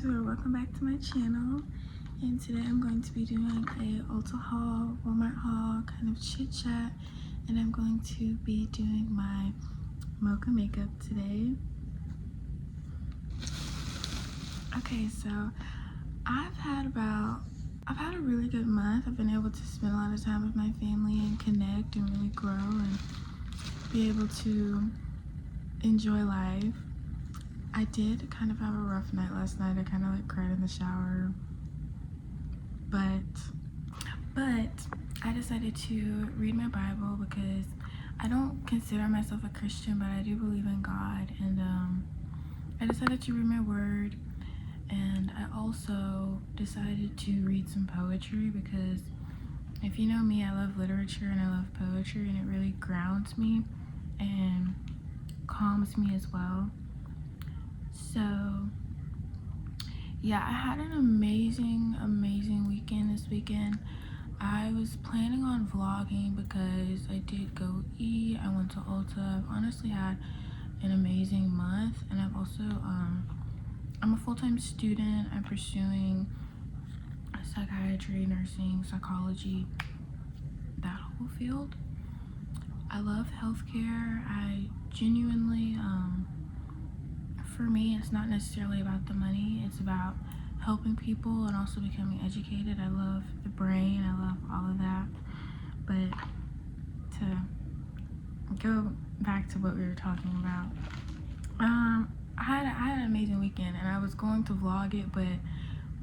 or welcome back to my channel. And today I'm going to be doing a Ulta haul, Walmart haul, kind of chit chat, and I'm going to be doing my mocha makeup today. Okay, so I've had a really good month. I've been able to spend a lot of time with my family and connect and really grow and be able to enjoy life. I did kind of have a rough night last night. I kind of like cried in the shower, but I decided to read my Bible because I don't consider myself a Christian, but I do believe in God, and I decided to read my word. And I also decided to read some poetry because if you know me, I love literature and I love poetry, and it really grounds me and calms me as well. So yeah, I had an amazing weekend this weekend. I was planning on vlogging because I did go eat, I went to Ulta. I've honestly had an amazing month, and I've also I'm a full-time student. I'm pursuing psychiatry, nursing, psychology, that whole field. I love healthcare. I genuinely for me, it's not necessarily about the money. It's about helping people and also becoming educated. I love the brain. I love all of that. But to go back to what we were talking about, I had an amazing weekend, and I was going to vlog it, but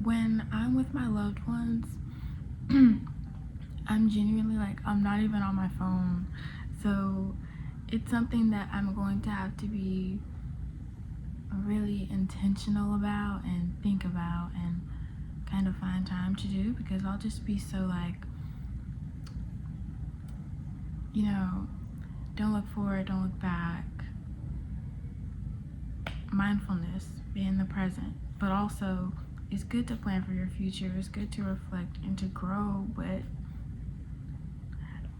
when I'm with my loved ones, I'm genuinely like, I'm not even on my phone. So it's something that I'm going to have to be really intentional about and think about and kind of find time to do, because I'll just be so like, you know, don't look forward, don't look back. Mindfulness, be in the present, but also it's good to plan for your future. It's good to reflect and to grow, but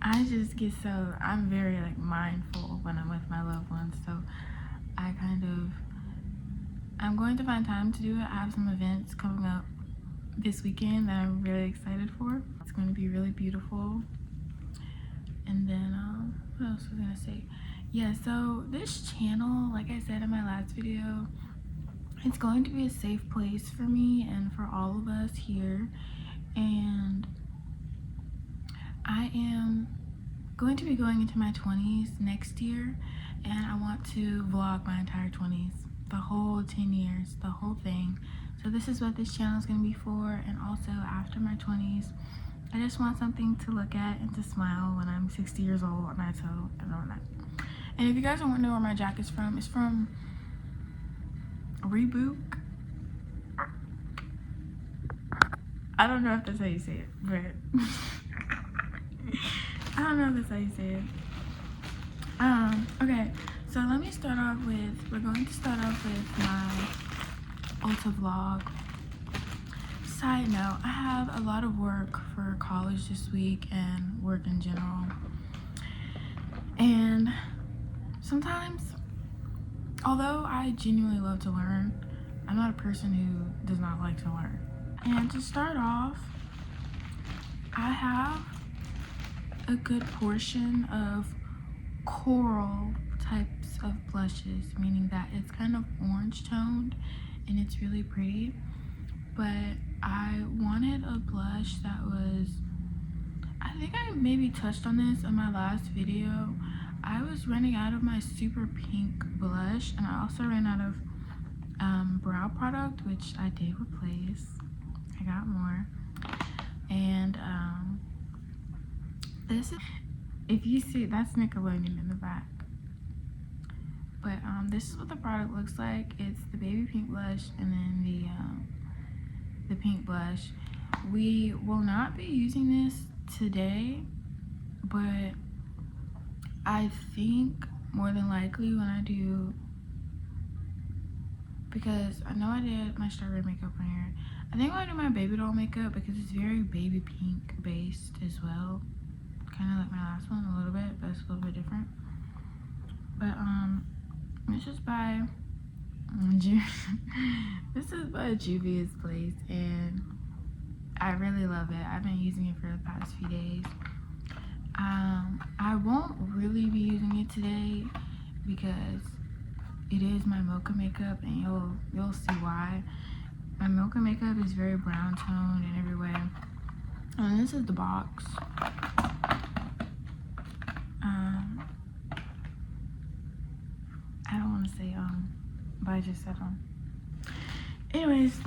I just get so, I'm very like mindful when I'm with my loved ones. So I'm going to find time to do it. I have some events coming up this weekend that I'm really excited for. It's going to be really beautiful. And then what else was I gonna say? Yeah, so this channel, like I said in my last video, it's going to be a safe place for me and for all of us here. And I am going to be going into my 20s next year, and I want to vlog my entire 20s, the whole 10 years, the whole thing. So this is what this channel is going to be for. And also after my 20s, I just want something to look at and to smile when I'm 60 years old, and I tell everyone that. And if you guys don't want to know where my jacket's from, it's from Rebook. I don't know if that's how you say it, but I don't know if that's how you say it. Okay, so let me start off with, we're going to start off with my Ulta vlog. Side note, I have a lot of work for college this week and work in general. And sometimes, although I genuinely love to learn, I'm not a person who does not like to learn. And to start off, I have a good portion of coral types of blushes, meaning that it's kind of orange toned and it's really pretty. But I wanted a blush that was, I think I maybe touched on this in my last video. I was running out of my super pink blush, and I also ran out of brow product, which I did replace. I got more. And this is, if you see, that's Nickelodeon in the back. But this is what the product looks like. It's the baby pink blush and then the pink blush. We will not be using this today, but I think more than likely when I do, because I know I did my strawberry makeup on here, I think when I do my baby doll makeup, because it's very baby pink based as well, kind of like my last one a little bit, but it's a little bit different. But let's just buy This is a Juvia's place, and I really love it. I've been using it for the past few days. I won't really be using it today because it is my mocha makeup, and you'll see why. My mocha makeup is very brown toned in every way. And this is the box. I don't want to say but I just said Anyways,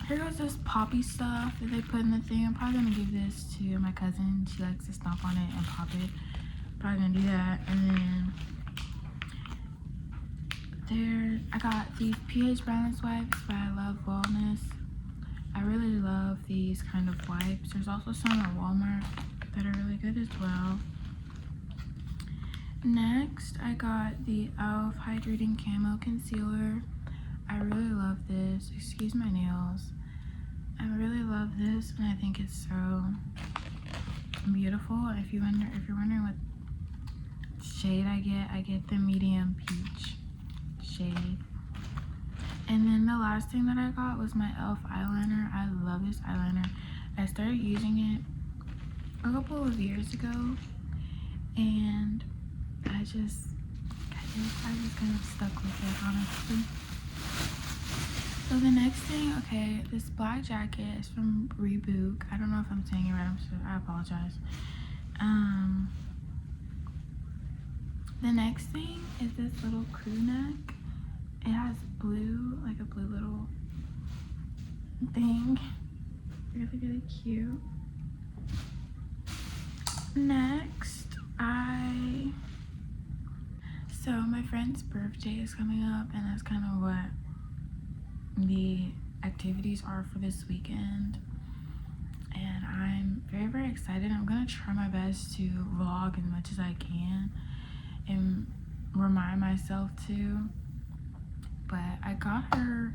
here goes this poppy stuff that they put in the thing. I'm probably gonna give this to my cousin. She likes to stomp on it and pop it. Probably gonna do that. And then there, I got these pH balance wipes by Love Wellness. I really love these kind of wipes. There's also some at Walmart that are really good as well. Next, I got the e.l.f. Hydrating Camo Concealer. I really love this. Excuse my nails. I really love this, and I think it's so beautiful. If you're wondering what shade I get the medium peach shade. And then the last thing that I got was my e.l.f. eyeliner. I love this eyeliner. I started using it a couple of years ago, and I just kind of stuck with it, honestly. So the next thing, okay, this black jacket is from Rebook. I don't know if I'm saying it right. I apologize. The next thing is this little crew neck. It has blue, like a blue little thing. Really, really cute. Next, so my friend's birthday is coming up, and that's kind of what the activities are for this weekend. And I'm very, very excited. I'm gonna try my best to vlog as much as I can and remind myself to. But I got her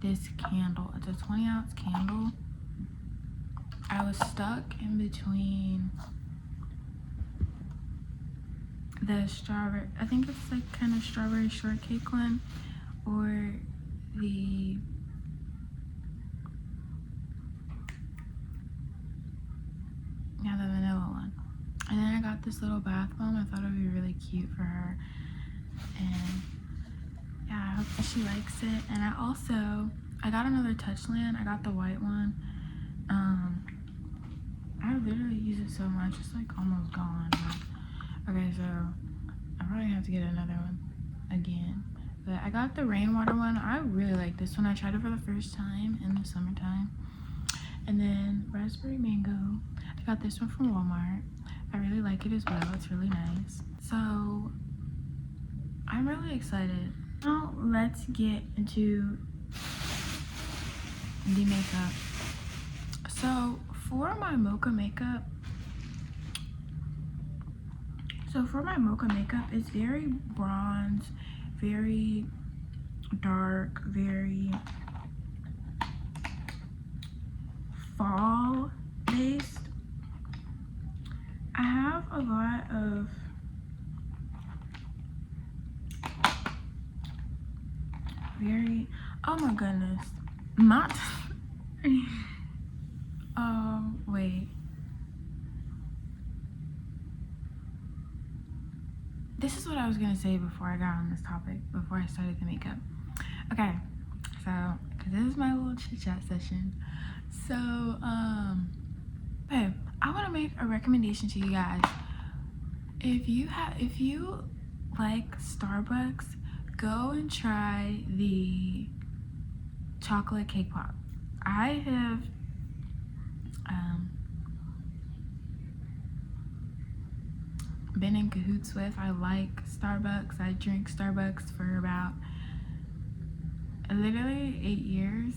this candle. It's a 20-ounce candle. I was stuck in between the strawberry, I think it's like kind of strawberry shortcake one, or the vanilla one. And then I got this little bath bomb. I thought it would be really cute for her, and yeah, I hope that she likes it. And I got another Touchland. I got the white one. I literally use it so much, it's like almost gone. Okay, so I probably have to get another one again. But I got the rainwater one. I really like this one. I tried it for the first time in the summertime. And then raspberry mango. I got this one from Walmart. I really like it as well. It's really nice. So I'm really excited. Now let's get into the makeup. So for my mocha makeup, it's very bronze, very dark, very fall based. I have a lot of oh my goodness, not wait, this is what I was gonna say before I got on this topic, before I started the makeup. Okay, so because this is my little chit chat session, so babe, I want to make a recommendation to you guys. If you like Starbucks, go and try the chocolate cake pop. I have been in cahoots with. I like Starbucks. I drink Starbucks for about literally 8 years,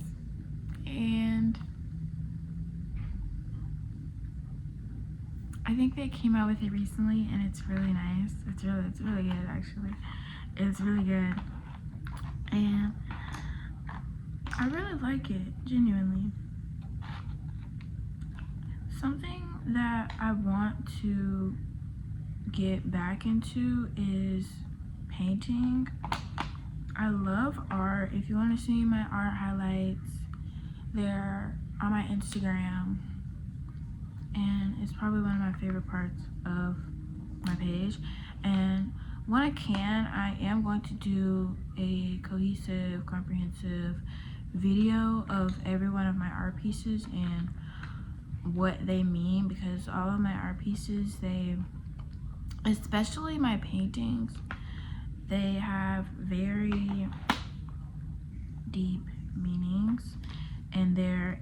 and I think they came out with it recently, and it's really nice. It's really good, actually. It's really good, and I really like it, genuinely. Something that I want to get back into is painting. I love art. If you want to see my art highlights, they're on my Instagram, and it's probably one of my favorite parts of my page. And when I am going to do a cohesive, comprehensive video of every one of my art pieces and what they mean, because all of my art pieces, especially my paintings, they have very deep meanings, and they're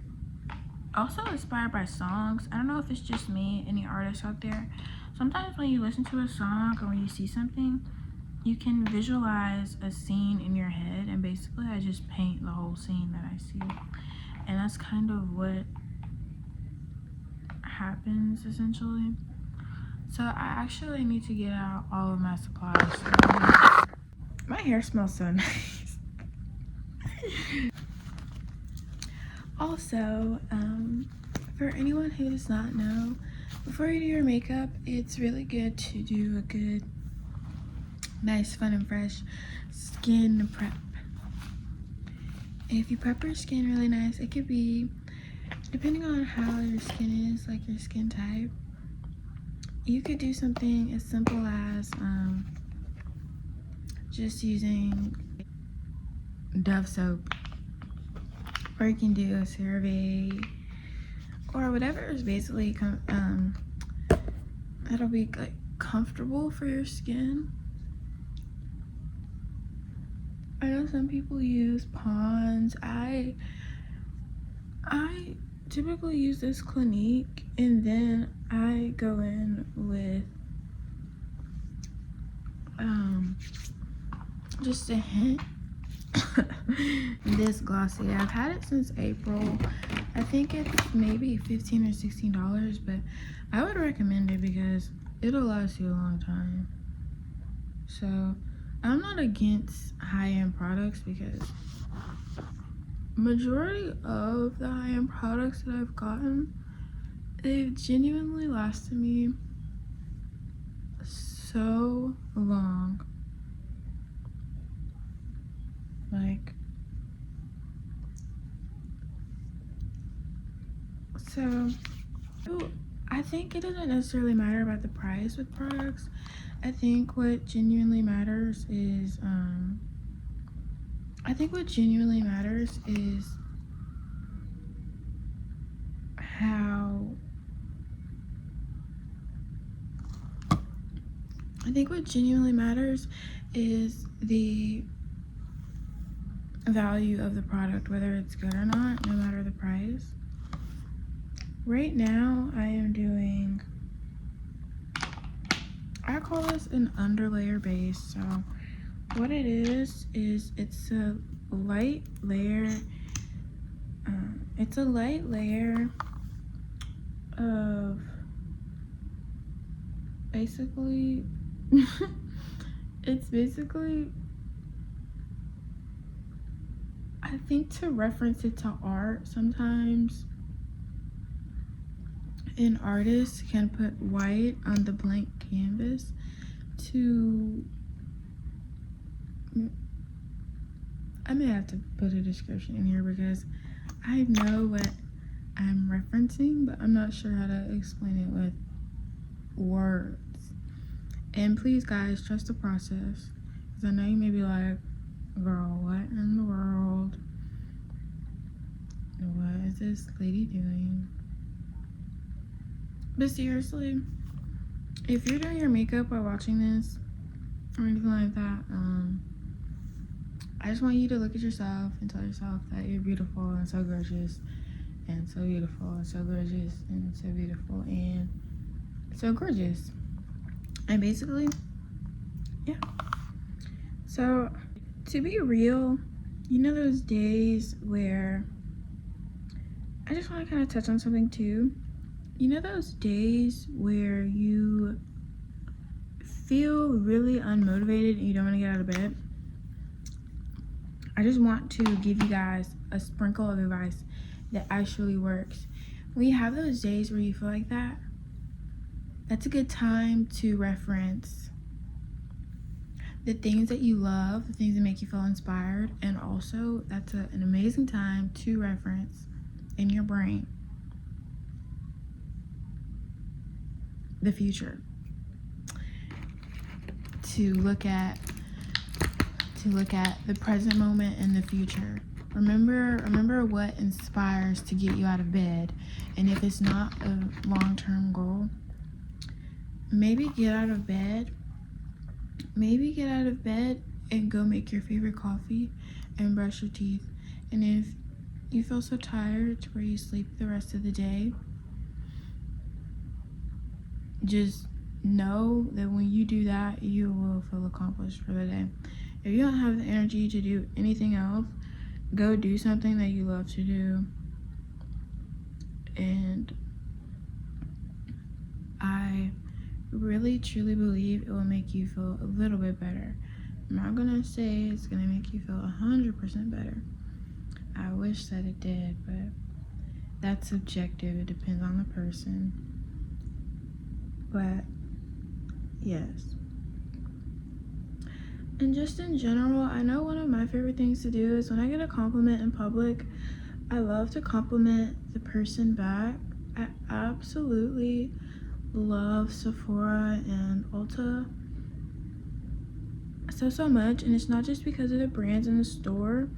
also inspired by songs. I don't know if it's just me, any artists out there. Sometimes when you listen to a song or when you see something, you can visualize a scene in your head, and basically I just paint the whole scene that I see. And that's kind of what happens essentially. So I actually need to get out all of my supplies. My hair smells so nice. Also, for anyone who does not know, before you do your makeup, it's really good to do a good, nice, fun, and fresh skin prep. If you prep your skin really nice, it could be, depending on how your skin is, like your skin type, you could do something as simple as just using Dove soap, or you can do a CeraVe, or whatever is basically that'll be like comfortable for your skin. I know some people use Pond's. I typically use this Clinique, and then I go in with just a hint this glossy. I've had it since April. I think it's maybe $15 or $16, but I would recommend it because it'll last you a long time. So I'm not against high-end products, because majority of the high-end products that I've gotten, they've genuinely lasted me so long. Like, so I think it doesn't necessarily matter about the price with products. I think what genuinely matters is the value of the product, whether it's good or not, no matter the price. Right now I am doing, I call this an underlayer base. So what it is it's a light layer of basically it's basically, I think, to reference it to art, sometimes an artist can put white on the blank canvas to, I may have to put a description in here because I know what I'm referencing, but I'm not sure how to explain it with words. And please, guys, trust the process, because I know you may be like, girl, what in the world? What is this lady doing? But seriously, if you're doing your makeup while watching this or anything like that, I just want you to look at yourself and tell yourself that you're beautiful and so gorgeous and so beautiful and so gorgeous and so beautiful and so gorgeous. And basically, yeah. So to be real, you know those days where, I just want to kind of touch on something too. You know those days where you feel really unmotivated and you don't want to get out of bed? I just want to give you guys a sprinkle of advice that actually works. When you have those days where you feel like that, that's a good time to reference the things that you love, the things that make you feel inspired, and also that's an amazing time to reference in your brain the future, to look at the present moment and the future. Remember what inspires to get you out of bed. And if it's not a long-term goal, maybe get out of bed and go make your favorite coffee and brush your teeth. And if you feel so tired to where you sleep the rest of the day, just know that when you do that, you will feel accomplished for the day. If you don't have the energy to do anything else, go do something that you love to do. And I really truly believe it will make you feel a little bit better. I'm not gonna say it's gonna make you feel 100% better. I wish that it did, but that's subjective. It depends on the person. But yes. And just in general, I know one of my favorite things to do is when I get a compliment in public, I love to compliment the person back. I absolutely love Sephora and Ulta so much, and it's not just because of the brands in the store,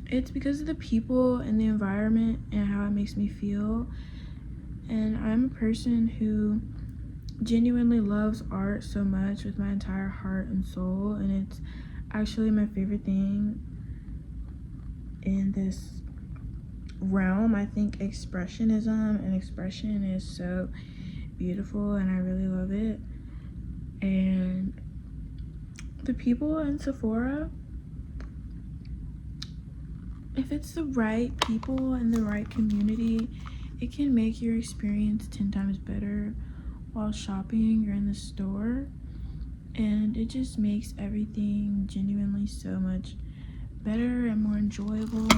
it's because of the people and the environment and how it makes me feel. And I'm a person who genuinely loves art so much with my entire heart and soul, and it's actually my favorite thing in this realm. I think expressionism and expression is so beautiful, and I really love it. And the people in Sephora, if it's the right people and the right community, it can make your experience 10 times better while shopping or in the store. And it just makes everything genuinely so much better and more enjoyable.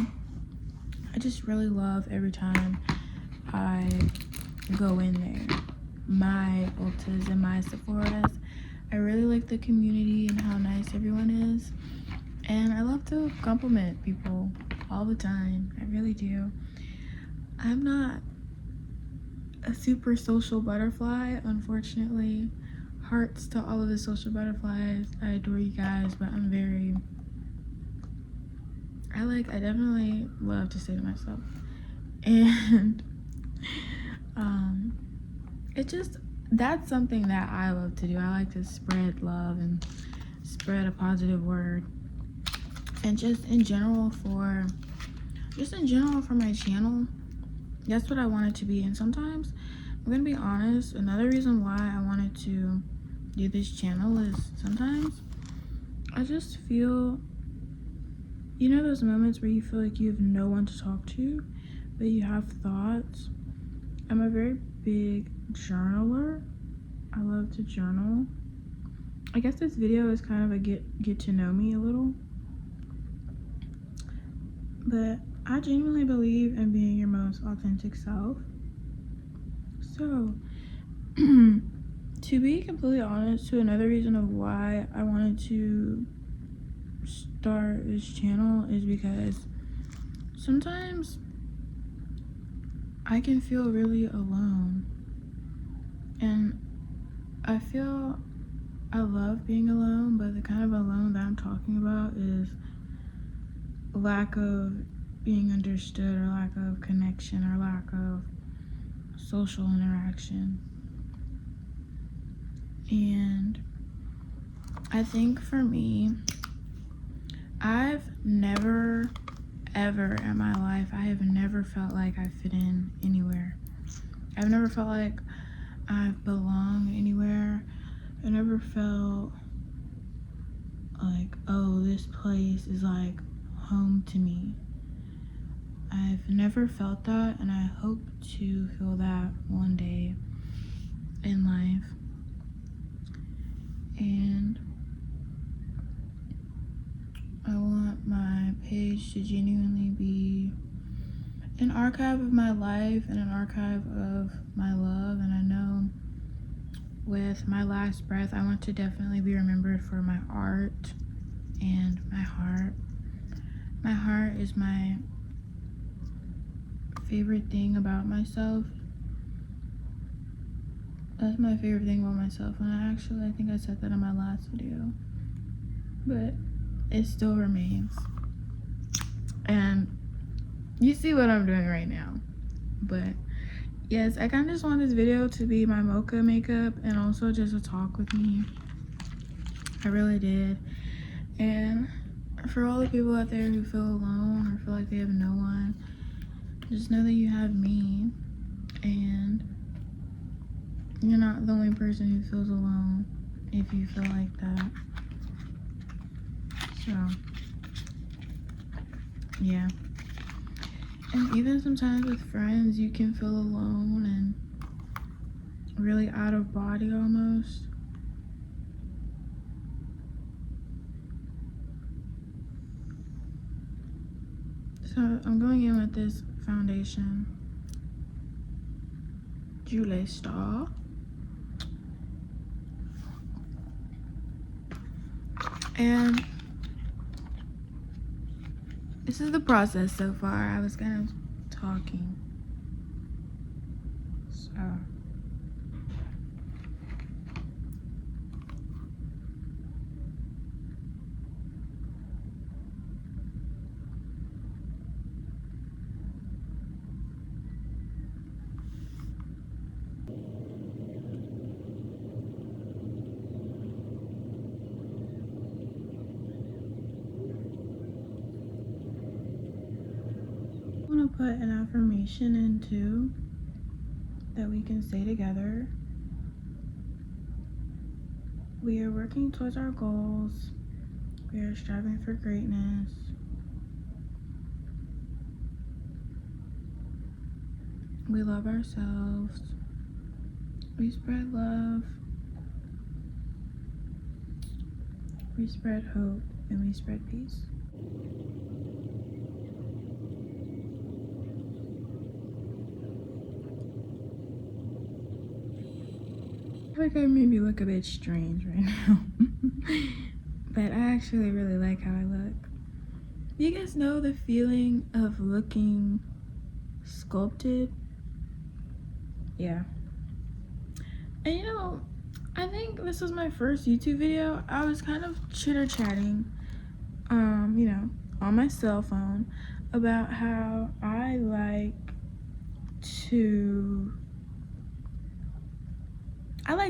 I just really love every time I go in there. My Ultas and my Sephoras, I really like the community and how nice everyone is. And I love to compliment people all the time. I really do. I'm not a super social butterfly, unfortunately. Hearts to all of the social butterflies. I adore you guys, but I definitely love to say to myself. And that's something that I love to do. I like to spread love and spread a positive word. And just in general for my channel, that's what I want it to be. And sometimes, I'm gonna be honest, another reason why I wanted to do this channel is sometimes I just feel, you know, those moments where you feel like you have no one to talk to, but you have thoughts. I'm a very big journaler. I love to journal. I guess this video is kind of a get to know me a little, but I genuinely believe in being your most authentic self. So to be completely honest, to another reason of why I wanted to start this channel is because sometimes I can feel really alone, and I feel I love being alone, but the kind of alone that I'm talking about is lack of being understood, or lack of connection, or lack of social interaction. And I think for me, I've never ever in my life, I have never felt like I fit in anywhere. I've never felt like I belong anywhere. I never felt like, oh, this place is like home to me. I've never felt that, and I hope to feel that one day in life. And I want my page to genuinely be an archive of my life and an archive of my love. And I know with my last breath, I want to definitely be remembered for my art and my heart. My heart is my favorite thing about myself. That's my favorite thing about myself, and I think I said that in my last video, but it still remains. And you see what I'm doing right now. But yes, I kind of just want this video to be my mocha makeup and also just a talk with me. I really did. And for all the people out there who feel alone or feel like they have no one, just know that you have me, and you're not the only person who feels alone if you feel like that. So yeah. And even sometimes with friends, you can feel alone and really out of body almost. So I'm going in with this foundation, Julie Star. And this is the process so far. I was kind of talking. So I want to put an affirmation in too that we can say together. We are working towards our goals. We are striving for greatness. We love ourselves. We spread love. We spread hope, and we spread peace. I feel like I maybe look a bit strange right now. But I actually really like how I look. You guys know the feeling of looking sculpted? Yeah. And you know, I think this was my first YouTube video. I was kind of chitter-chatting, you know, on my cell phone about how I like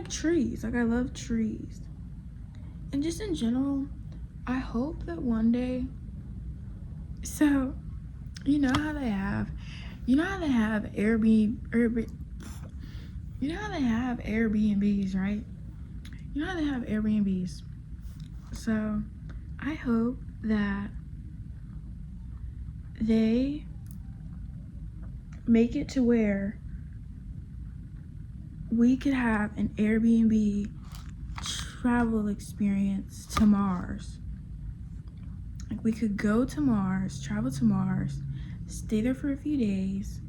trees. Like, I love trees. And just in general, I hope that one day, so you know how they have Airbnbs, right? You know how they have Airbnbs. So I hope that they make it to where we could have an Airbnb travel experience to Mars. Like, we could go to Mars, travel to Mars, stay there for a few days,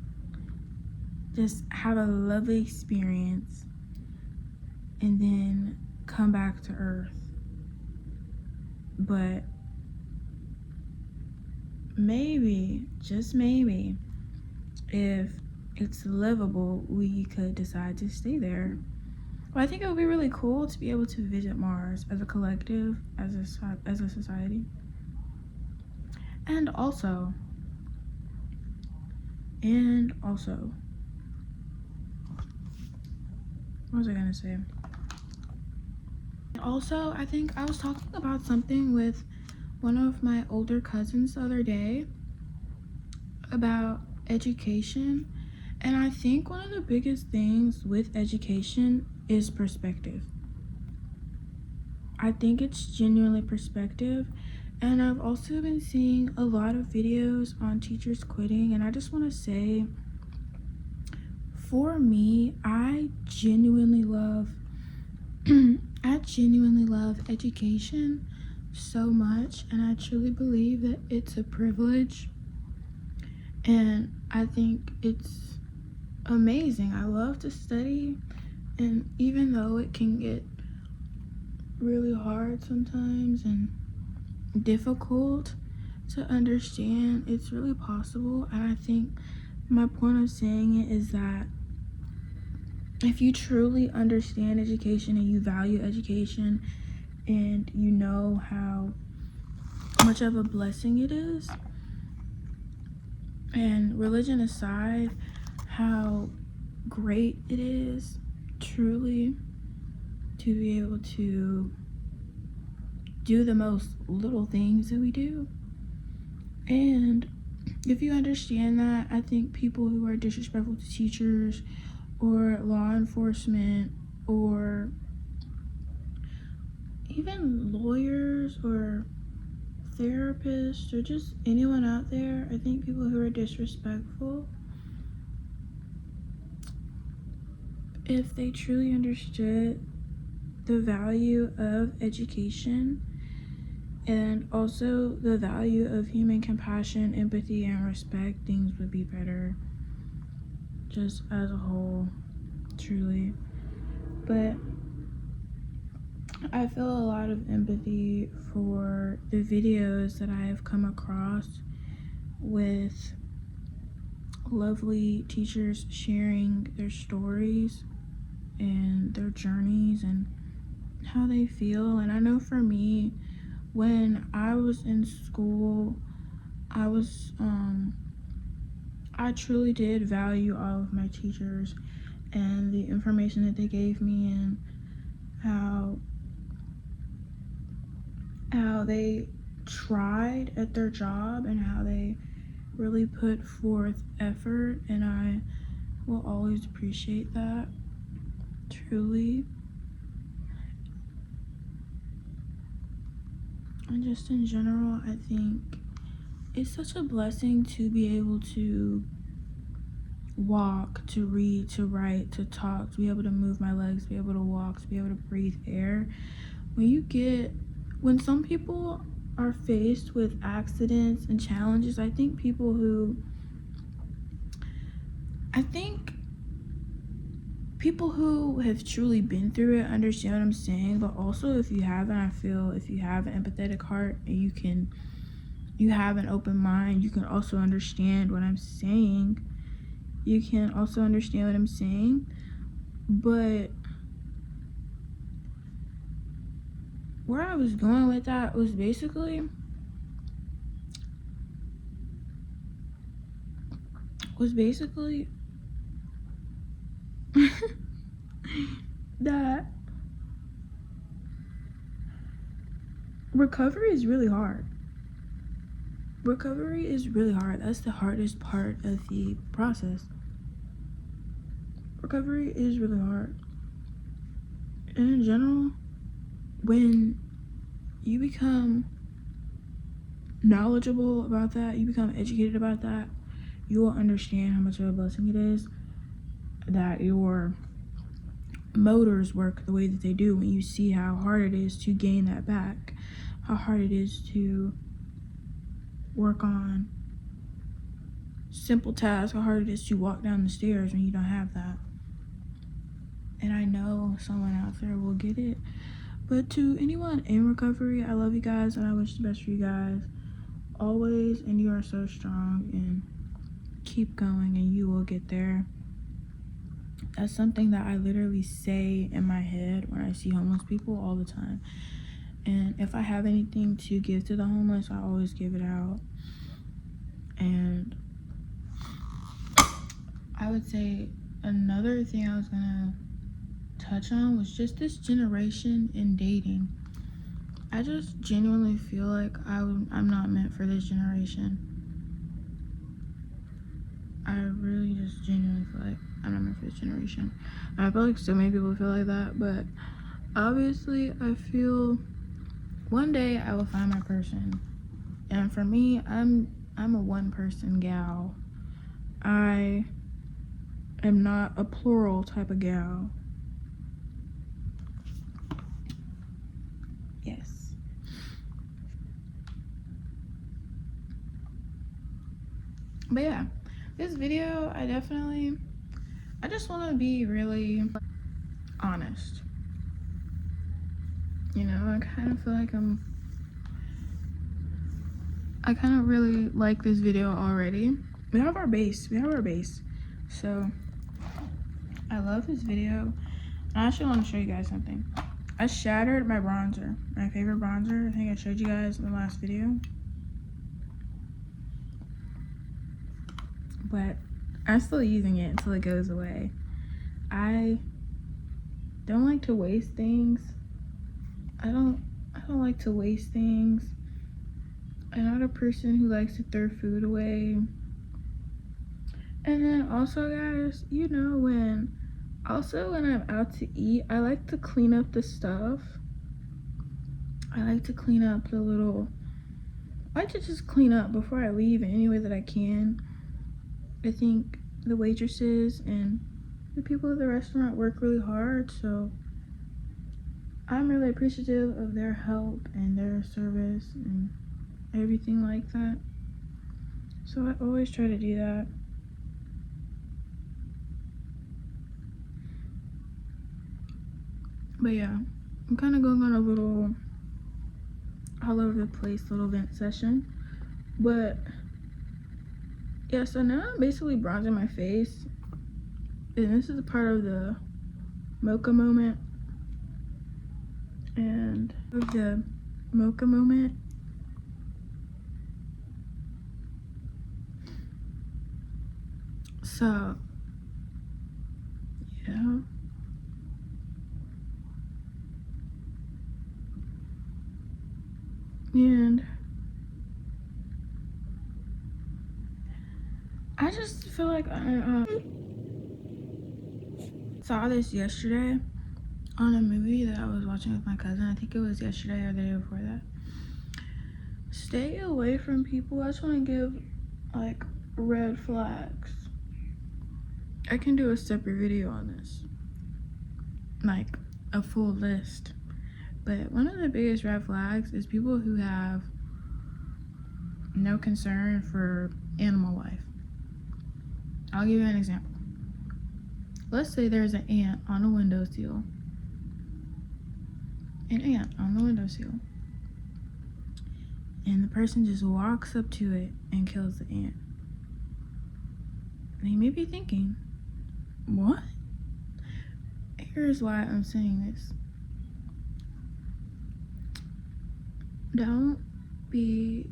just have a lovely experience, and then come back to Earth. But maybe, just maybe, if it's livable, we could decide to stay there. Well, I think it would be really cool to be able to visit Mars as a collective, as a society. And also, what was I gonna say? Also, I think I was talking about something with one of my older cousins the other day about education. And I think one of the biggest things with education is perspective. I think it's genuinely perspective. And I've also been seeing a lot of videos on teachers quitting, and I just want to say, for me, I genuinely love education so much, and I truly believe that it's a privilege, and I think it's amazing. I love to study. And even though it can get really hard sometimes and difficult to understand, it's really possible. And I think my point of saying it is that if you truly understand education and you value education and you know how much of a blessing it is, and religion aside, how great it is truly to be able to do the most little things that we do. And if you understand that, I think people who are disrespectful to teachers or law enforcement or even lawyers or therapists or just anyone out there, I think people who are disrespectful, if they truly understood the value of education and also the value of human compassion, empathy, and respect, things would be better just as a whole, truly. But I feel a lot of empathy for the videos that I have come across with lovely teachers sharing their stories and their journeys and how they feel. And I know for me, when I was in school, I truly did value all of my teachers and the information that they gave me and how they tried at their job and how they really put forth effort, and I will always appreciate that, truly. And just in general, I think it's such a blessing to be able to walk, to read, to write, to talk, to be able to move my legs, to be able to walk, to be able to breathe air. When some people are faced with accidents and challenges, I think people who have truly been through it understand what I'm saying. But also, if you haven't, I feel if you have an empathetic heart and you have an open mind, you can also understand what I'm saying. But where I was going with that was basically that recovery is really hard. That's the hardest part of the process. Recovery is really hard. And in general, when you become knowledgeable about that, you become educated about that, you will understand how much of a blessing it is that your motors work the way that they do when you see how hard it is to gain that back, how hard it is to work on simple tasks, how hard it is to walk down the stairs when you don't have that. And I know someone out there will get it. But to anyone in recovery, I love you guys and I wish the best for you guys always, and you are so strong, and keep going and you will get there. That's something that I literally say in my head when I see homeless people all the time. And if I have anything to give to the homeless, I always give it out. And I would say another thing I was gonna touch on was just this generation in dating. I just genuinely feel like I'm not meant for this generation. I really just genuinely feel like I'm not meant for this generation. And I feel like so many people feel like that, but obviously I feel one day I will find my person. And for me, I'm a one person gal. I am not a plural type of gal. Yes. But yeah, this video, I just want to be really honest. You know, I kind of feel like I kind of really like this video already. We have our base. So I love this video. I actually want to show you guys something. I shattered my bronzer, my favorite bronzer. I think I showed you guys in the last video. But I'm still using it until it goes away. I don't like to waste things. I don't like to waste things. I'm not a person who likes to throw food away. And then also, guys, you know, when I'm out to eat, I like to clean up the stuff. I like to clean up I like to just clean up before I leave in any way that I can. I think the waitresses and the people at the restaurant work really hard, so I'm really appreciative of their help and their service and everything like that. So I always try to do that. But yeah, I'm kind of going on a little all over the place little vent session. But yeah, so now I'm basically bronzing my face. And this is a part of the mocha moment. And of the mocha moment. So yeah. And I just feel like I saw this yesterday on a movie that I was watching with my cousin. I think it was yesterday or the day before that. Stay away from people. I just want to give like red flags. I can do a separate video on this, like a full list. But one of the biggest red flags is people who have no concern for animal life. I'll give you an example. Let's say there's an ant on a windowsill. An ant on the windowsill. And the person just walks up to it and kills the ant. And you may be thinking, what? Here's why I'm saying this. Don't be,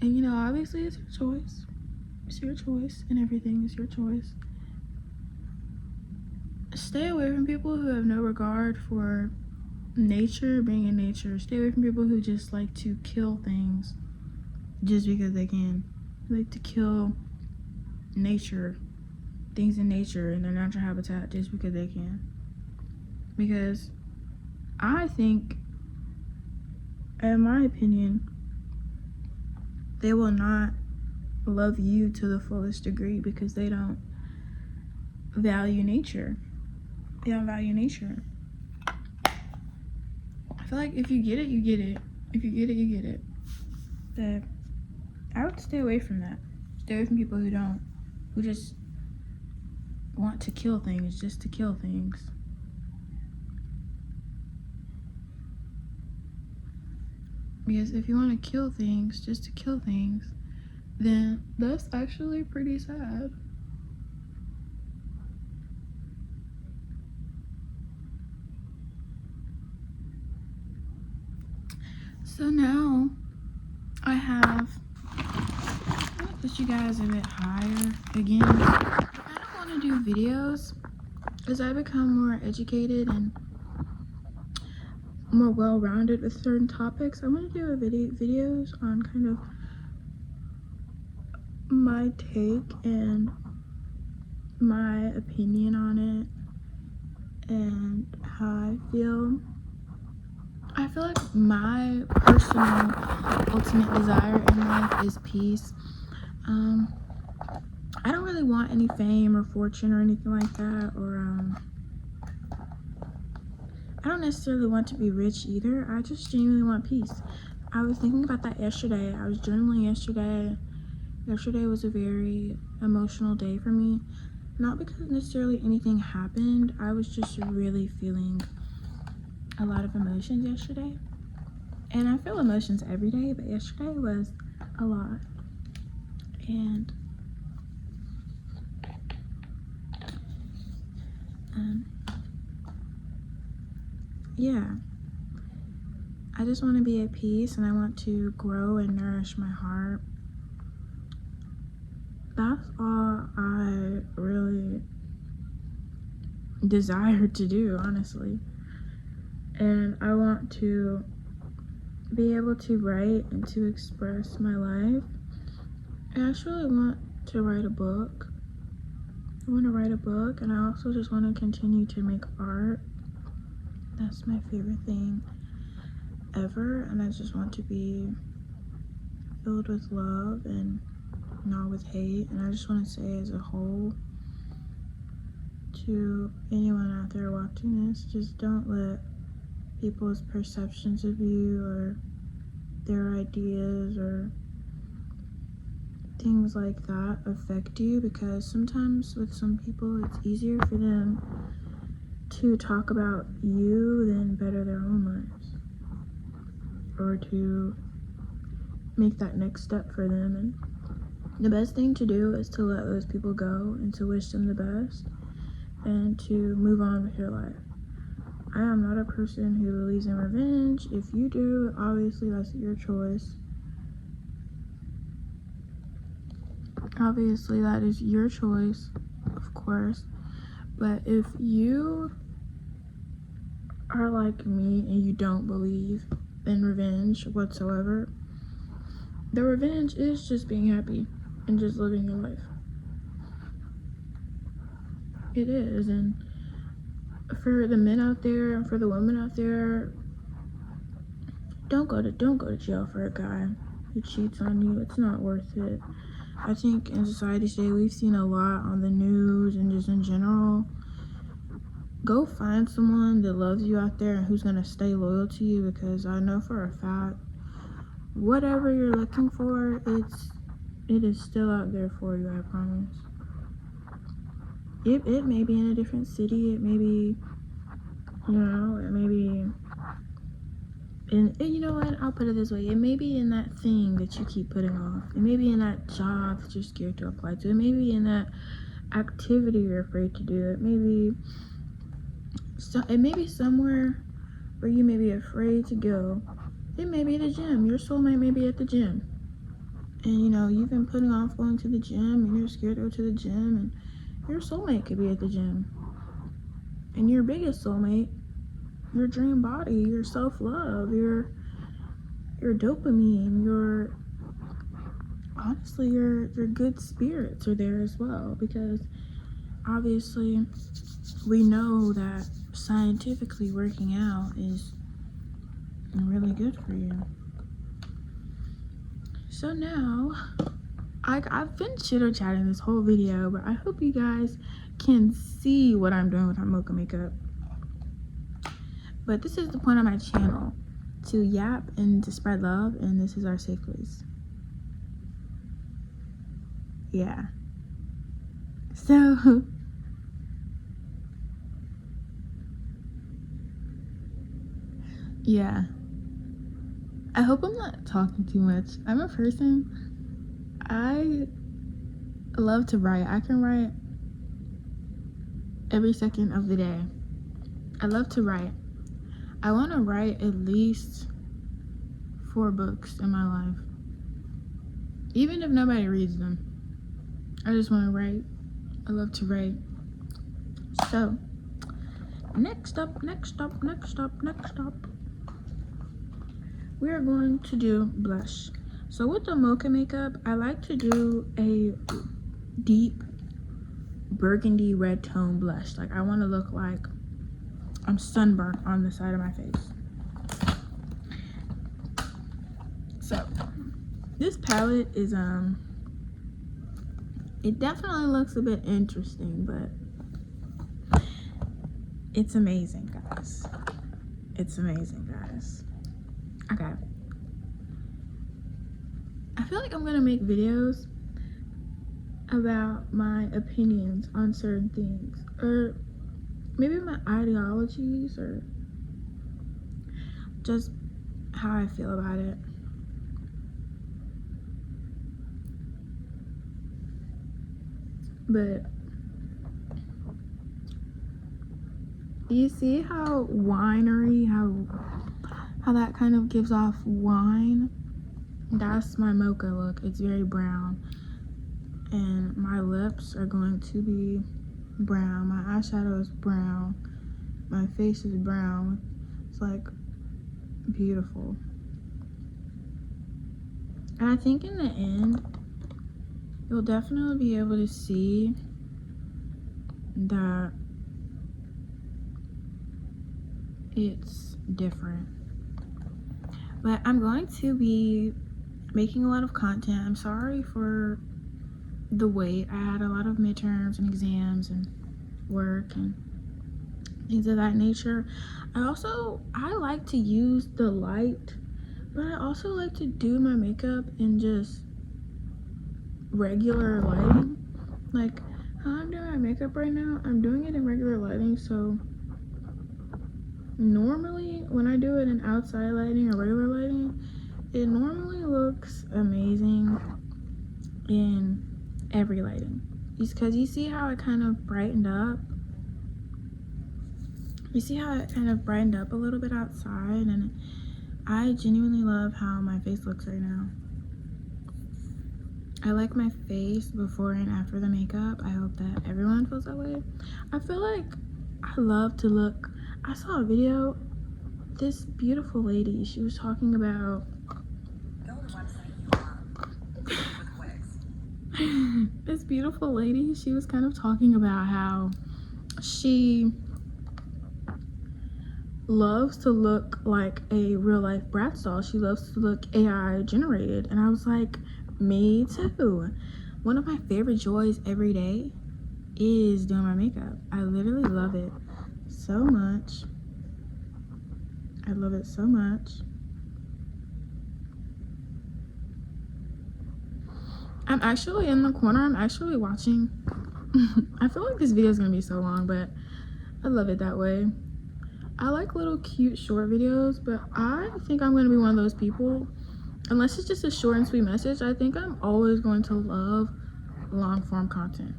and you know, obviously it's your choice. It's your choice, and everything is your choice. Stay away from people who have no regard for nature, being in nature. Stay away from people who just like to kill things just because they can. They like to kill nature, things in nature in their natural habitat just because they can. Because I think, in my opinion, they will not love you to the fullest degree because they don't value nature. They don't value nature. I feel like if you get it, you get it. If you get it, you get it. But I would stay away from that. Stay away from people who just want to kill things just to kill things. Because if you want to kill things just to kill things, then that's actually pretty sad. So now I have, I'm gonna put you guys a bit higher again. I don't want to do videos as I become more educated and more well-rounded with certain topics. I want to do videos on kind of my take and my opinion on it and how I feel. I feel like my personal ultimate desire in life is peace. I don't really want any fame or fortune or anything like that, or I don't necessarily want to be rich either. I just genuinely want peace. I was thinking about that yesterday. I was journaling yesterday. Yesterday was a very emotional day for me. not because necessarily anything happened. I was just really feeling a lot of emotions yesterday. And I feel emotions every day, but yesterday was a lot. And yeah, I just want to be at peace, and I want to grow and nourish my heart. That's all I really desire to do, honestly. And I want to be able to write and to express my life. And I just really want to write a book. I want to write a book, and I also just want to continue to make art. That's my favorite thing ever, and I just want to be filled with love and not with hate. And I just want to say as a whole to anyone out there watching this, just don't let people's perceptions of you or their ideas or things like that affect you, because sometimes with some people it's easier for them to talk about you than better their own lives, or to make that next step for them. And the best thing to do is to let those people go and to wish them the best and to move on with your life. I am not a person who believes in revenge. If you do, obviously that's your choice. Obviously that is your choice, of course. But if you are like me and you don't believe in revenge whatsoever, the revenge is just being happy and just living your life. It is. And for the men out there and for the women out there, don't go to jail for a guy who cheats on you. It's not worth it. I think in society today we've seen a lot on the news and just in general. Go find someone that loves you out there and who's gonna stay loyal to you, because I know for a fact whatever you're looking for, it is still out there for you, I promise. It may be in a different city, it may be, you know, it may be in, you know what, I'll put it this way, it may be in that thing that you keep putting off. It may be in that job that you're scared to apply to. It may be in that activity you're afraid to do. It may be somewhere where you may be afraid to go. It may be the gym. Your soulmate may be at the gym. And you know, you've been putting off going to the gym and you're scared to go to the gym, and your soulmate could be at the gym. And your biggest soulmate, your dream body, your self-love, your dopamine, your good spirits are there as well, because obviously we know that scientifically working out is really good for you. So now I've been chitter-chatting this whole video, but I hope you guys can see what I'm doing with my mocha makeup. But this is the point of my channel, to yap and to spread love, and this is our safe place. Yeah. So yeah, I hope I'm not talking too much. I'm a person, I love to write. I can write every second of the day. I love to write. I want to write at least 4 books in my life, even if nobody reads them. I just want to write. I love to write. So next up, we are going to do blush. So with the mocha makeup, I like to do a deep burgundy red tone blush. Like, I want to look like I'm sunburnt on the side of my face. So this palette is it definitely looks a bit interesting, but it's amazing, guys. It's amazing, guys. Okay, I feel like I'm gonna make videos about my opinions on certain things, or maybe my ideologies, or just how I feel about it. But you see how winery, how that kind of gives off wine? That's my mocha look. It's very brown, and my lips are going to be brown. My eyeshadow is brown. My face is brown. It's like beautiful. And I think in the end, you'll definitely be able to see that it's different. But I'm going to be making a lot of content. I'm sorry for the wait. I had a lot of midterms and exams and work and things of that nature. I like to use the light, but I also like to do my makeup in just regular lighting. Like how I'm doing my makeup right now, I'm doing it in regular lighting. So normally when I do it in outside lighting or regular lighting, it normally looks amazing in every lighting. Because you see how it kind of brightened up? You see how it kind of brightened up a little bit outside? And I genuinely love how my face looks right now. I like my face before and after the makeup. I hope that everyone feels that way. I feel like I love to look. I saw a video, this beautiful lady, she was talking about this beautiful lady, she was kind of talking about how she loves to look like a real life Bratz doll. She loves to look AI generated. And I was like, me too. One of my favorite joys every day is doing my makeup. I literally love it so much. I love it so much. I'm actually in the corner. I'm actually watching. I feel like this video is gonna be so long, but I love it that way. I like little cute short videos, but I think I'm gonna be one of those people, unless it's just a short and sweet message, I think I'm always going to love long form content.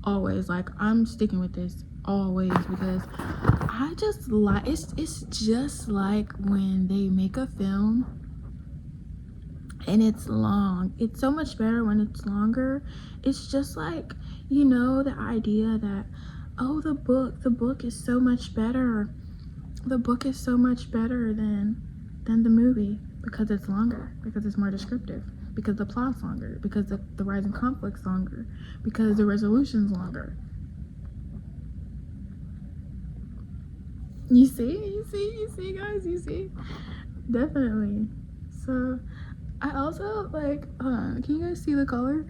Always. Like, I'm sticking with this always, because I just like it's just like when they make a film and it's long. It's so much better when it's longer. It's just like, you know, the idea that, oh, the book is so much better. The book is so much better than the movie, because it's longer, because it's more descriptive, because the plot's longer, because the rising conflict's longer, because the resolution's longer. You see, guys, you see? Definitely. So, I also, like, can you guys see the color?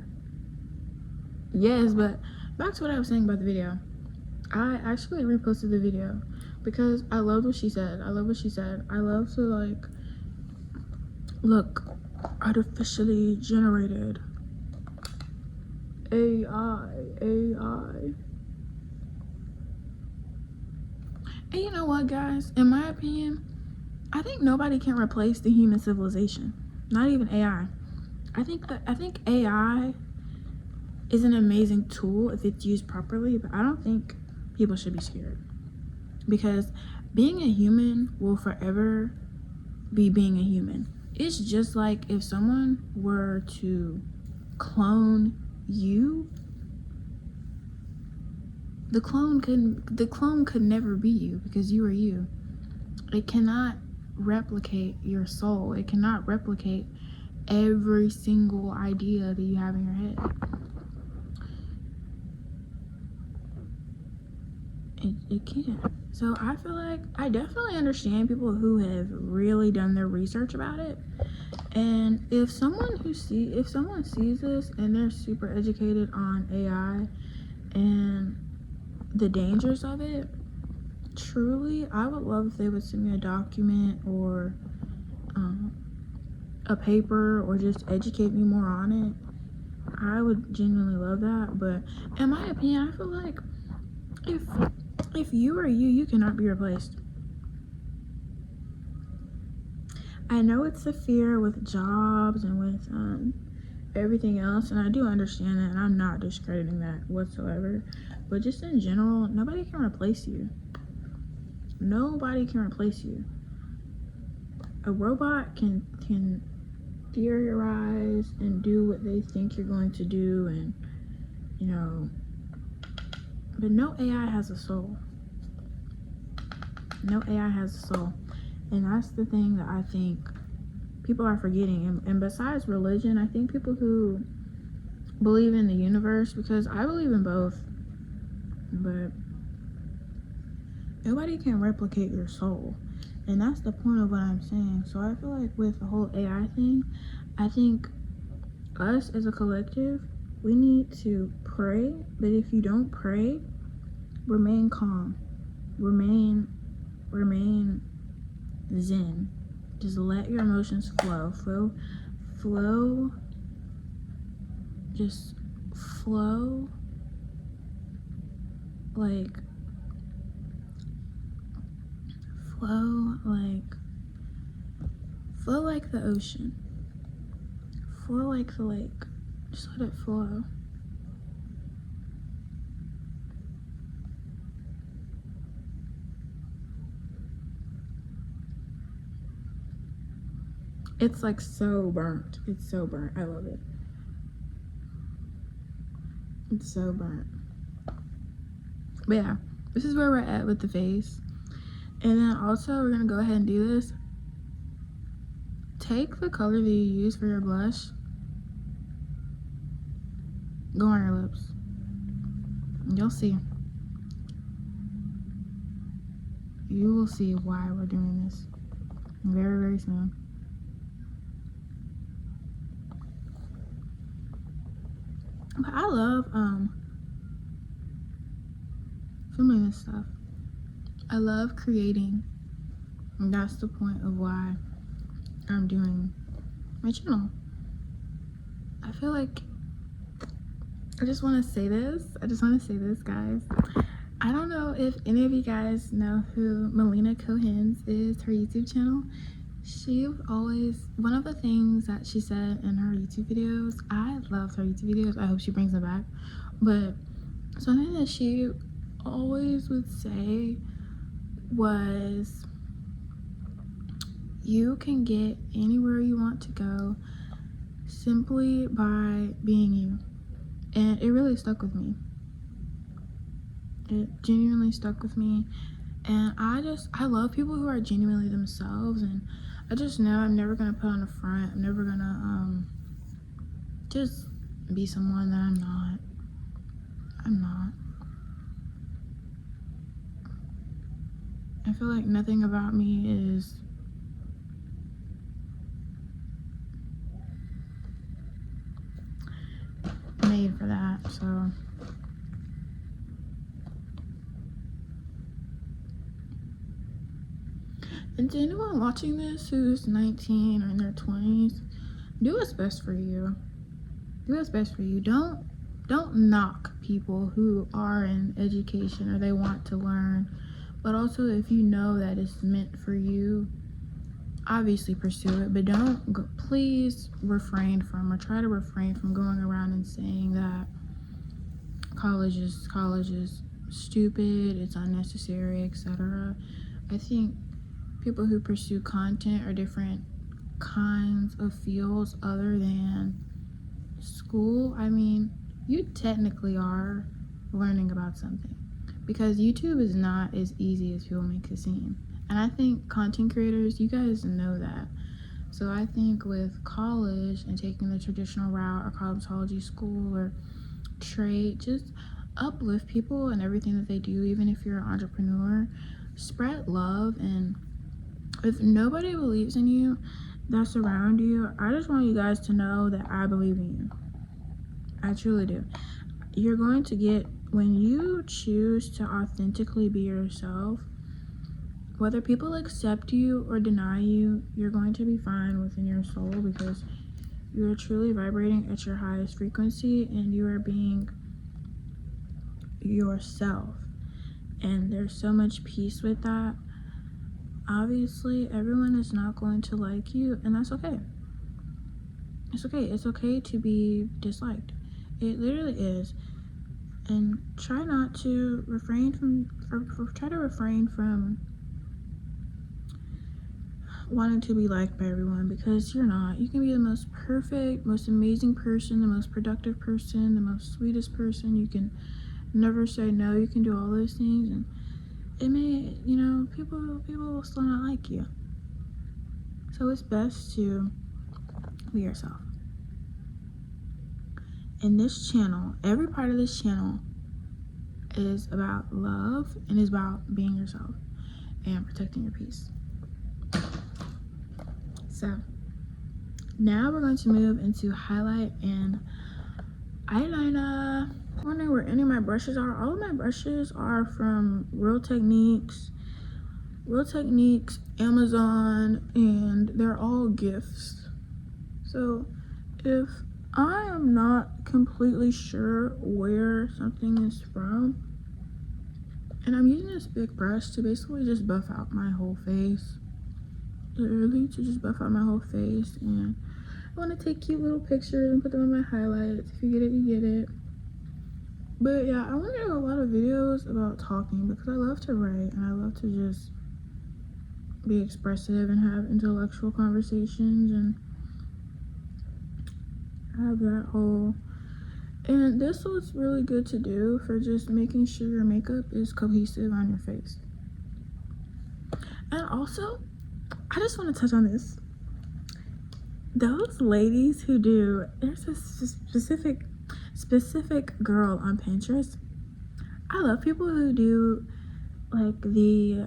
Yes, but back to what I was saying about the video. I actually reposted the video because I loved what she said. I love to, like, look, artificially generated. AI. And you know what, guys? In my opinion, I think nobody can replace the human civilization. Not even AI. I think AI is an amazing tool if it's used properly, but I don't think people should be scared. Because being a human will forever be being a human. It's just like if someone were to clone you, the clone could never be you, because you are you. It cannot replicate your soul. It cannot replicate every single idea that you have in your head. It can't. So I feel like I definitely understand people who have really done their research about it. And if someone sees this and they're super educated on AI and the dangers of it, truly, I would love if they would send me a document or a paper, or just educate me more on it. I would genuinely love that. But in my opinion, I feel like if you are you, you cannot be replaced. I know it's a fear with jobs and with everything else, and I do understand that, and I'm not discrediting that whatsoever. But just in general, nobody can replace you. Nobody can replace you. A robot can theorize and do what they think you're going to do, and you know, but no AI has a soul. No AI has a soul. And that's the thing that I think people are forgetting. And besides religion, I think people who believe in the universe, because I believe in both, but nobody can replicate your soul. And that's the point of what I'm saying. So I feel like with the whole AI thing, I think us as a collective, we need to pray. But if you don't pray, remain calm. Remain zen. Just let your emotions flow. Just flow like the ocean. Flow like the lake. Just let it flow. It's like so burnt. It's so burnt. I love it. It's so burnt. But yeah, this is where we're at with the face. And then also we're gonna go ahead and do this. Take the color that you use for your blush. Go on your lips. You'll see. You will see why we're doing this very, very soon. But I love filming this stuff. I love creating, and that's the point of why I'm doing my channel. I feel like I just want to say this, guys. I don't know if any of you guys know who Melina Cohens is, her YouTube channel. She always, one of the things that she said in her YouTube videos, I loved her YouTube videos, I hope she brings them back, but something that she always would say was, you can get anywhere you want to go simply by being you. And it really stuck with me. It genuinely stuck with me. And I love people who are genuinely themselves, and I just know I'm never gonna put on a front. I'm never gonna just be someone that I'm not. I feel like nothing about me is made for that, so. And to anyone watching this who's 19 or in their 20s, do what's best for you. Do what's best for you. Don't knock people who are in education or they want to learn. But also, if you know that it's meant for you, obviously pursue it. But please refrain from, or try to refrain from going around and saying that college is stupid, it's unnecessary, etc. I think people who pursue content or different kinds of fields other than school, I mean, you technically are learning about something, because YouTube is not as easy as people make it seem. And I think content creators, you guys know that. So I think with college and taking the traditional route or cosmetology school or trade, just uplift people and everything that they do. Even if you're an entrepreneur, spread love. And if nobody believes in you that's around you, I just want you guys to know that I believe in you. I truly do. You're going to get, when you choose to authentically be yourself, whether people accept you or deny you, you're going to be fine within your soul, because You are truly vibrating at your highest frequency, and you are being yourself. And there's so much peace with that. Obviously, everyone is not going to like you, and that's okay. It's okay. It's okay to be disliked. It literally is. And try not to refrain from wanting to be liked by everyone, because you're not. You can be the most perfect, most amazing person, the most productive person, the most sweetest person. You can never say no. You can do all those things, and it may, you know, people will still not like you. So it's best to be yourself. And this channel, every part of this channel is about love and is about being yourself and protecting your peace. So now we're going to move into highlight and eyeliner. I'm wondering where any of my brushes are. All of my brushes are from Real Techniques, Amazon, and they're all gifts. So if I am not completely sure where something is from, and I'm using this big brush to basically just buff out my whole face, literally to just buff out my whole face, and I want to take cute little pictures and put them in my highlights. If you get it, you get it. But yeah, I want to do a lot of videos about talking, because I love to write and I love to just be expressive and have intellectual conversations and have that whole, and this was really good to do for just making sure your makeup is cohesive on your face. And also, I just want to touch on this. Those ladies who do, there's a specific girl on Pinterest. I love people who do like the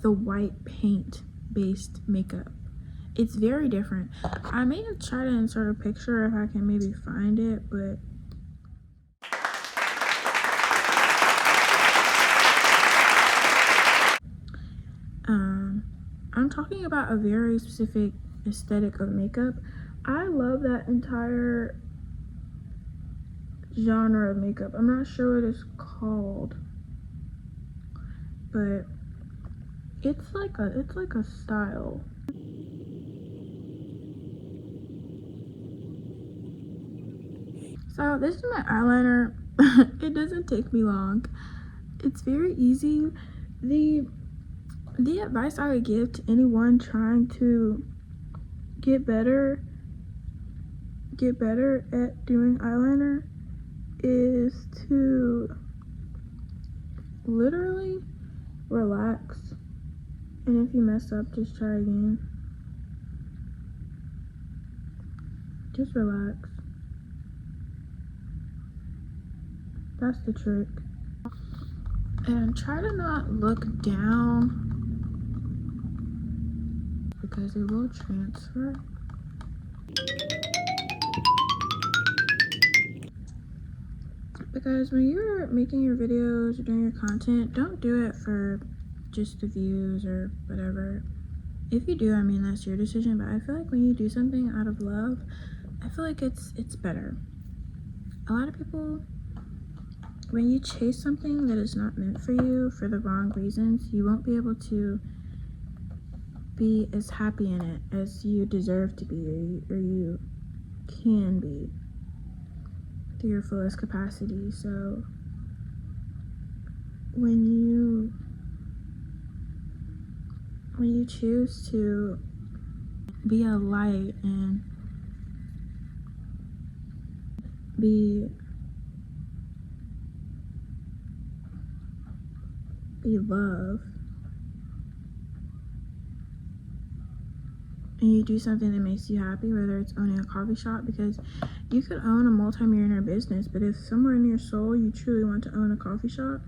white paint based makeup. It's very different. I may try to insert a picture if I can maybe find it, but I'm talking about a very specific aesthetic of makeup. I love that entire genre of makeup. I'm not sure what it's called, but it's like a style. So this is my eyeliner. It doesn't take me long. It's very easy. The advice I would give to anyone trying to get better at doing eyeliner is to literally relax. And if you mess up, just try again. Just relax. That's the trick. And try to not look down, because it will transfer. Because when you're making your videos or doing your content, don't do it for just the views or whatever. If you do, I mean, that's your decision, but I feel like when you do something out of love, I feel like it's better. A lot of people, when you chase something that is not meant for you for the wrong reasons, you won't be able to be as happy in it as you deserve to be, or you can be to your fullest capacity. So when you choose to be a light and be love, and you do something that makes you happy, whether it's owning a coffee shop, because you could own a multi-millionaire business, but if somewhere in your soul you truly want to own a coffee shop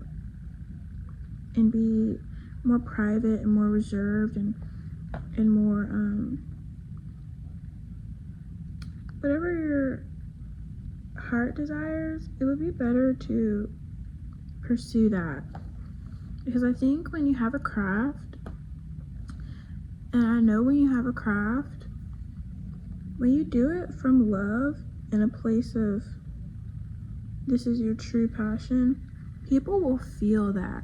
and be more private and more reserved and more whatever your heart desires, it would be better to pursue that. Because I think when you have a craft, and I know when you have a craft, when you do it from love in a place of this is your true passion, people will feel that.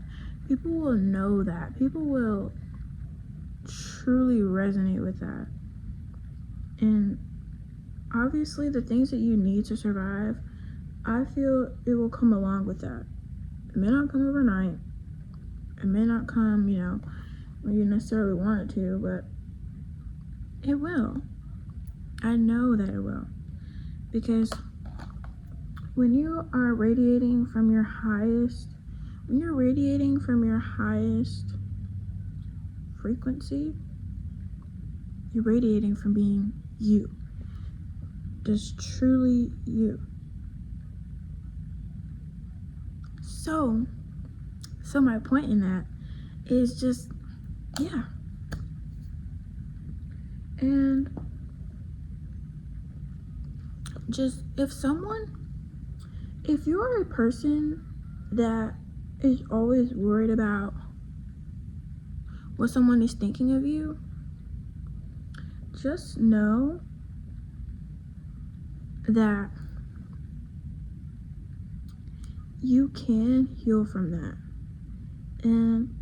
People will know that. People will truly resonate with that. And obviously the things that you need to survive, I feel it will come along with that. It may not come overnight. It may not come, when you necessarily want it to, but it will. I know that it will. Because when you are radiating from your highest, frequency, you're radiating from being you. Just truly you. So my point in that is just, yeah. And just if you're a person that is always worried about what someone is thinking of you, just know that you can heal from that. And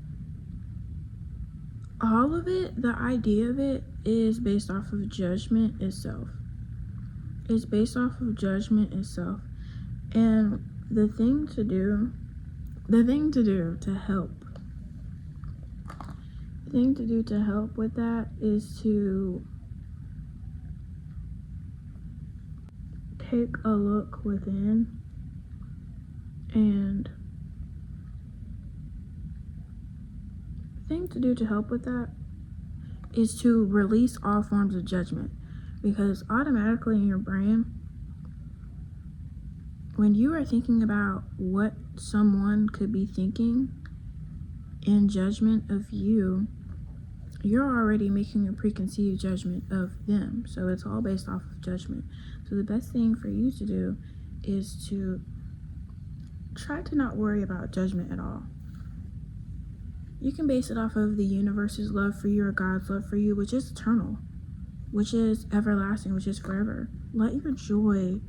all of it, the idea of it, is based off of judgment itself. It's based off of judgment itself. And the thing to do to help with that is to take a look within, and the thing to do to help with that is to release all forms of judgment. Because automatically in your brain, when you are thinking about what someone could be thinking in judgment of you, you're already making a preconceived judgment of them. So it's all based off of judgment. So the best thing for you to do is to try to not worry about judgment at all. You can base it off of the universe's love for you, or God's love for you, which is eternal, which is everlasting, which is forever. Let your joy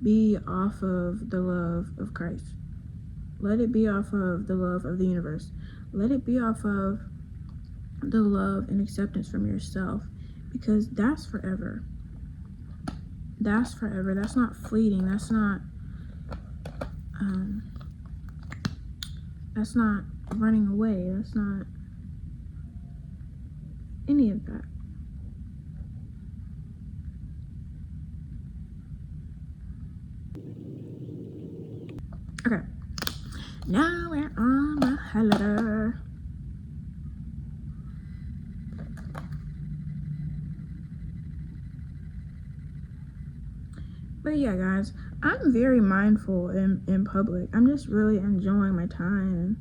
be off of the love of Christ. Let it be off of the love of the universe. Let it be off of the love and acceptance from yourself, because that's forever. That's forever. That's not fleeting. That's not running away. That's not any of that. Okay, now we're on the holiday. But yeah, guys, I'm very mindful in public. I'm just really enjoying my time.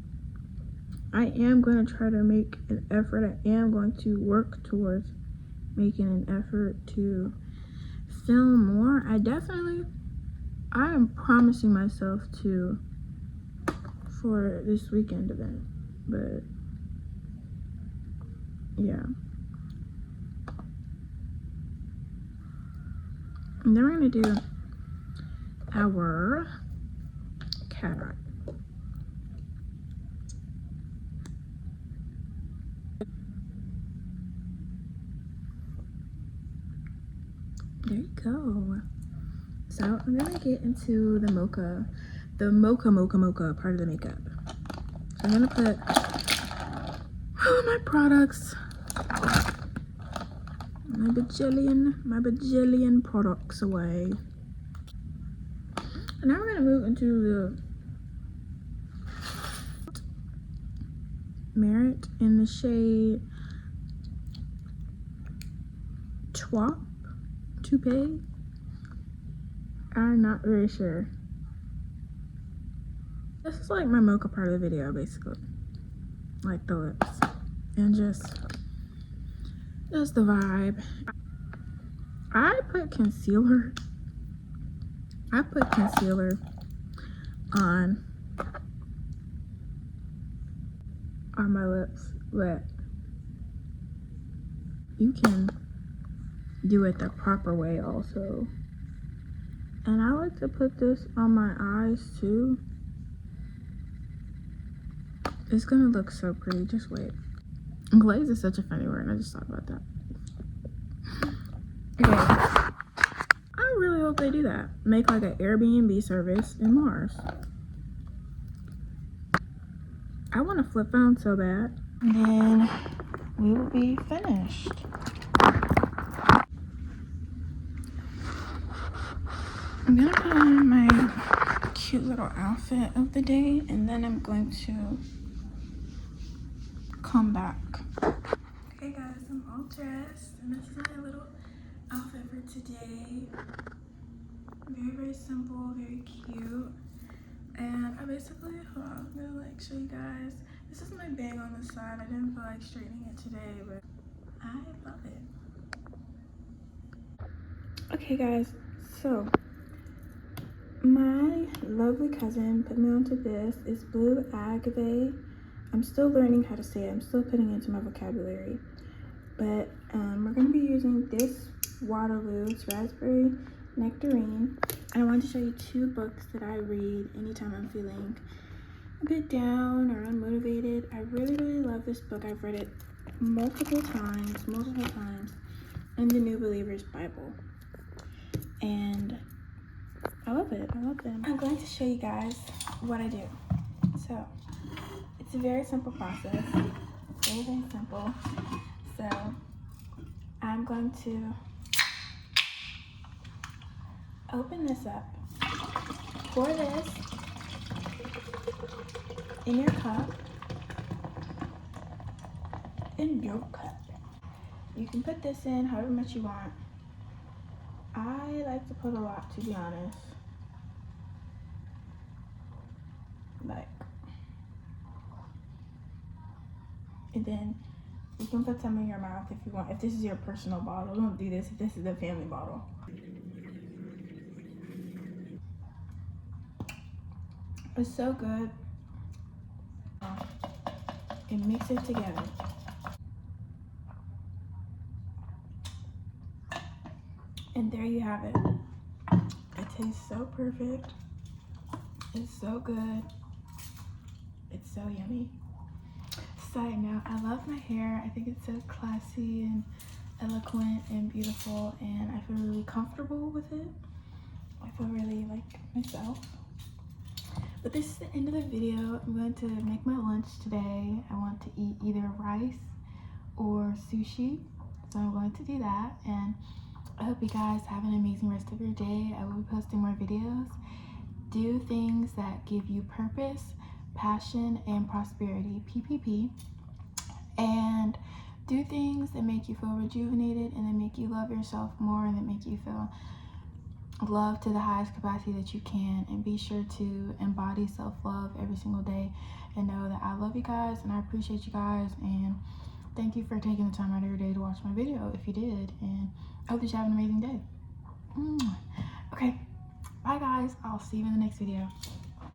I am going to try to make an effort. I am going to work towards making an effort to film more. I am promising myself to for this weekend event. But yeah. And then we're going to do our cat art. There you go. So I'm going to get into the mocha part of the makeup. So I'm going to put all my products, my bajillion products away. And now we're going to move into the Merit in the shade Toupee. I'm not very sure. This is like my mocha part of the video, basically. Like the lips. And just the vibe. I put concealer on my lips, but you can do it the proper way also. And I like to put this on my eyes too. It's gonna look so pretty, just wait. Glaze is such a funny word, I just thought about that. Okay, I really hope they do that. Make like an Airbnb service in Mars. I want to flip phone so bad. And then we will be finished. I'm gonna put on my cute little outfit of the day, and then I'm going to come back. Okay guys, I'm all dressed, and this is my little outfit for today. Very simple, very cute. And I basically, hold on, I'm gonna like show you guys. This is my bag on the side. I didn't feel like straightening it today, but I love it. Okay guys, so my lovely cousin put me onto this. It's blue agave. I'm still learning how to say it. I'm still putting it into my vocabulary. But we're gonna be using this Waterloo. It's raspberry nectarine. And I wanted to show you 2 books that I read anytime I'm feeling a bit down or unmotivated. I really love this book. I've read it multiple times in the New Believer's Bible. And I love it. I love them. I'm going to show you guys what I do. So it's a very simple process. Very simple. So I'm going to open this up. Pour this in your cup. You can put this in however much you want. I like to put a lot, to be honest. Like, and then you can put some in your mouth if you want. If this is your personal bottle, don't do this if this is a family bottle. It's so good. And mix it together. And there you have it. It tastes so perfect. It's so good. It's so yummy. Side note, I love my hair. I think it's so classy and eloquent and beautiful, and I feel really comfortable with it. I feel really like myself. But this is the end of the video. I'm going to make my lunch today. I want to eat either rice or sushi, so I'm going to do that. And I hope you guys have an amazing rest of your day. I will be posting more videos. Do things that give you purpose, passion, and prosperity, PPP. And do things that make you feel rejuvenated and that make you love yourself more and that make you feel love to the highest capacity that you can. And be sure to embody self-love every single day and know that I love you guys and I appreciate you guys, and thank you for taking the time out of your day to watch my video if you did, and I hope that you have an amazing day. Okay, bye guys, I'll see you in the next video.